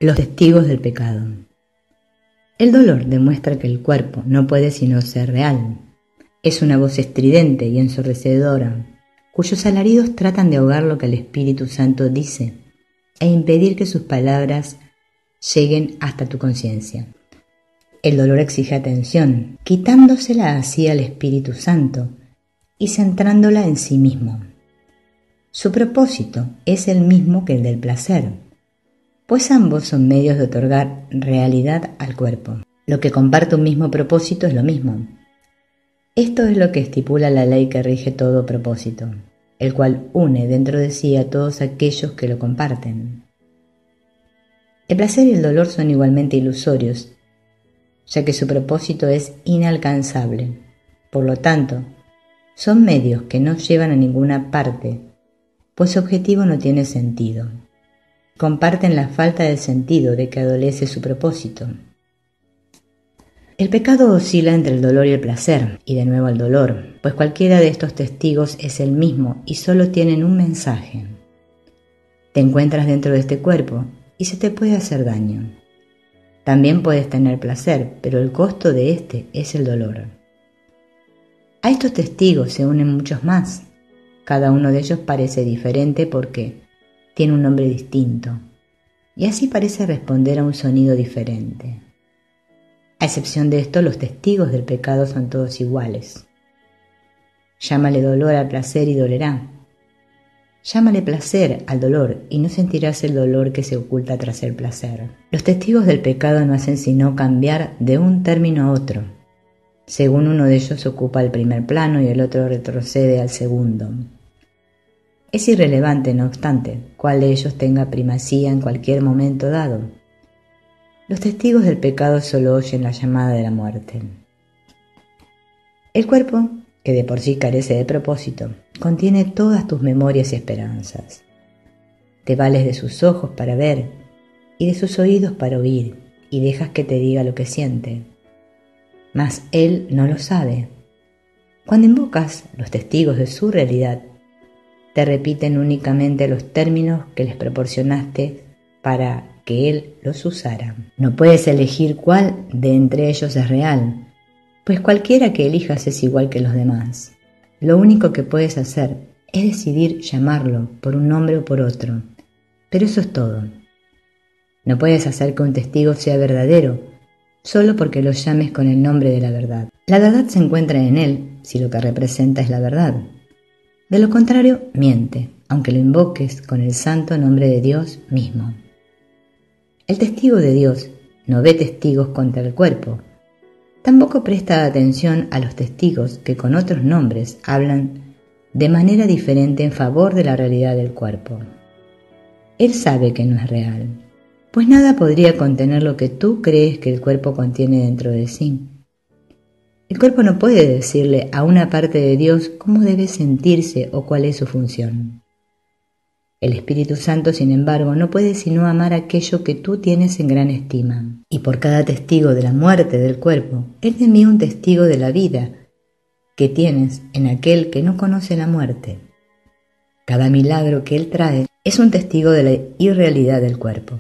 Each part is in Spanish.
Los testigos del pecado. El dolor demuestra que el cuerpo no puede sino ser real. Es una voz estridente y ensordecedora, cuyos alaridos tratan de ahogar lo que el Espíritu Santo dice e impedir que sus palabras lleguen hasta tu conciencia. El dolor exige atención, quitándosela así al Espíritu Santo y centrándola en sí mismo. Su propósito es el mismo que el del placer, pues ambos son medios de otorgar realidad al cuerpo. Lo que comparte un mismo propósito es lo mismo. Esto es lo que estipula la ley que rige todo propósito, el cual une dentro de sí a todos aquellos que lo comparten. El placer y el dolor son igualmente ilusorios, ya que su propósito es inalcanzable. Por lo tanto, son medios que no llevan a ninguna parte, pues su objetivo no tiene sentido. Comparten la falta de sentido de que adolece su propósito. El pecado oscila entre el dolor y el placer, y de nuevo el dolor, pues cualquiera de estos testigos es el mismo y solo tienen un mensaje. Te encuentras dentro de este cuerpo y se te puede hacer daño. También puedes tener placer, pero el costo de este es el dolor. A estos testigos se unen muchos más. Cada uno de ellos parece diferente porque tiene un nombre distinto, y así parece responder a un sonido diferente. A excepción de esto, los testigos del pecado son todos iguales. Llámale dolor al placer y dolerá. Llámale placer al dolor y no sentirás el dolor que se oculta tras el placer. Los testigos del pecado no hacen sino cambiar de un término a otro. Según uno de ellos ocupa el primer plano y el otro retrocede al segundo. Es irrelevante, no obstante, cuál de ellos tenga primacía en cualquier momento dado. Los testigos del pecado solo oyen la llamada de la muerte. El cuerpo, que de por sí carece de propósito, contiene todas tus memorias y esperanzas. Te vales de sus ojos para ver y de sus oídos para oír y dejas que te diga lo que siente. Mas él no lo sabe. Cuando invocas los testigos de su realidad, te repiten únicamente los términos que les proporcionaste para que él los usara. No puedes elegir cuál de entre ellos es real, pues cualquiera que elijas es igual que los demás. Lo único que puedes hacer es decidir llamarlo por un nombre o por otro, pero eso es todo. No puedes hacer que un testigo sea verdadero solo porque lo llames con el nombre de la verdad. La verdad se encuentra en él si lo que representa es la verdad. De lo contrario, miente, aunque lo invoques con el santo nombre de Dios mismo. El testigo de Dios no ve testigos contra el cuerpo. Tampoco presta atención a los testigos que con otros nombres hablan de manera diferente en favor de la realidad del cuerpo. Él sabe que no es real, pues nada podría contener lo que tú crees que el cuerpo contiene dentro de sí. El cuerpo no puede decirle a una parte de Dios cómo debe sentirse o cuál es su función. El Espíritu Santo, sin embargo, no puede sino amar aquello que tú tienes en gran estima. Y por cada testigo de la muerte del cuerpo, Él te envía un testigo de la vida que tienes en aquel que no conoce la muerte. Cada milagro que Él trae es un testigo de la irrealidad del cuerpo.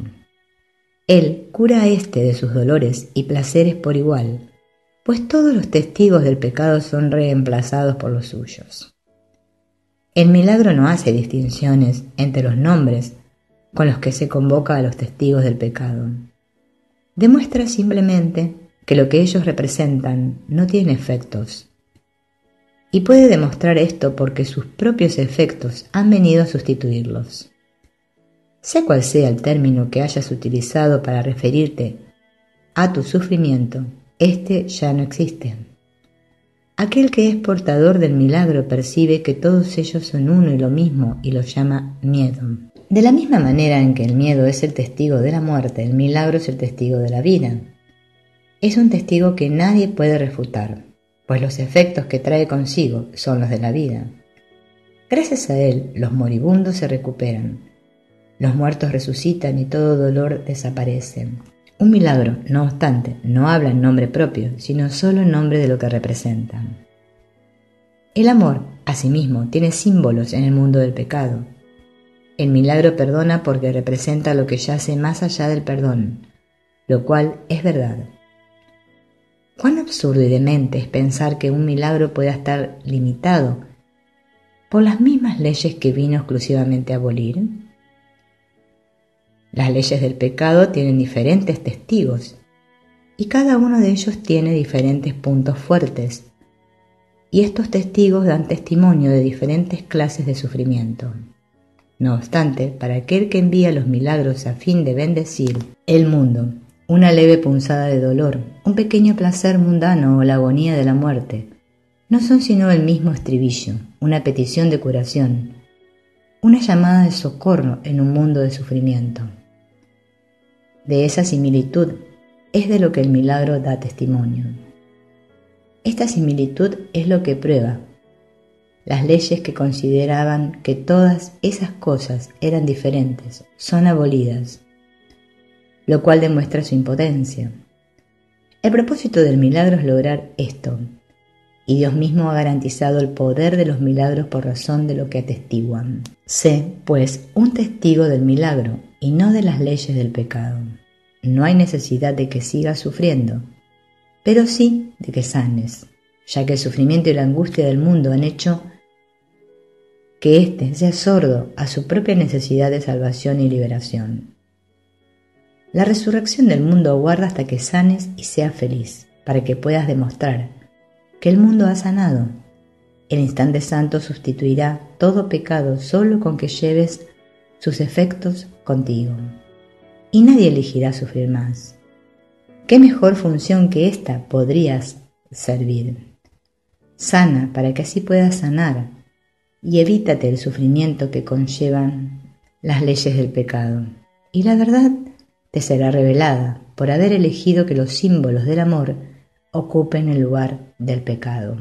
Él cura a éste de sus dolores y placeres por igual, pues todos los testigos del pecado son reemplazados por los suyos. El milagro no hace distinciones entre los nombres con los que se convoca a los testigos del pecado. Demuestra simplemente que lo que ellos representan no tiene efectos. Y puede demostrar esto porque sus propios efectos han venido a sustituirlos. Sea cual sea el término que hayas utilizado para referirte a tu sufrimiento, este ya no existe. Aquel que es portador del milagro percibe que todos ellos son uno y lo mismo y lo llama miedo. De la misma manera en que el miedo es el testigo de la muerte, el milagro es el testigo de la vida. Es un testigo que nadie puede refutar, pues los efectos que trae consigo son los de la vida. Gracias a él, los moribundos se recuperan, los muertos resucitan y todo dolor desaparece. Un milagro, no obstante, no habla en nombre propio, sino solo en nombre de lo que representan. El amor, asimismo, tiene símbolos en el mundo del pecado. El milagro perdona porque representa lo que yace más allá del perdón, lo cual es verdad. Cuán absurdo y demente es pensar que un milagro pueda estar limitado por las mismas leyes que vino exclusivamente a abolir. Las leyes del pecado tienen diferentes testigos y cada uno de ellos tiene diferentes puntos fuertes, y estos testigos dan testimonio de diferentes clases de sufrimiento. No obstante, para aquel que envía los milagros a fin de bendecir el mundo, una leve punzada de dolor, un pequeño placer mundano o la agonía de la muerte, no son sino el mismo estribillo, una petición de curación, una llamada de socorro en un mundo de sufrimiento. De esa similitud es de lo que el milagro da testimonio. Esta similitud es lo que prueba las leyes que consideraban que todas esas cosas eran diferentes, son abolidas, lo cual demuestra su impotencia. El propósito del milagro es lograr esto, y Dios mismo ha garantizado el poder de los milagros por razón de lo que atestiguan. Sé, pues, un testigo del milagro y no de las leyes del pecado. No hay necesidad de que sigas sufriendo, pero sí de que sanes, ya que el sufrimiento y la angustia del mundo han hecho que éste sea sordo a su propia necesidad de salvación y liberación. La resurrección del mundo aguarda hasta que sanes y seas feliz, para que puedas demostrar que el mundo ha sanado. El instante santo sustituirá todo pecado solo con que lleves sus efectos contigo, y nadie elegirá sufrir más. ¿Qué mejor función que esta podrías servir? Sana para que así puedas sanar, y evítate el sufrimiento que conllevan las leyes del pecado, y la verdad te será revelada por haber elegido que los símbolos del amor ocupen el lugar del pecado.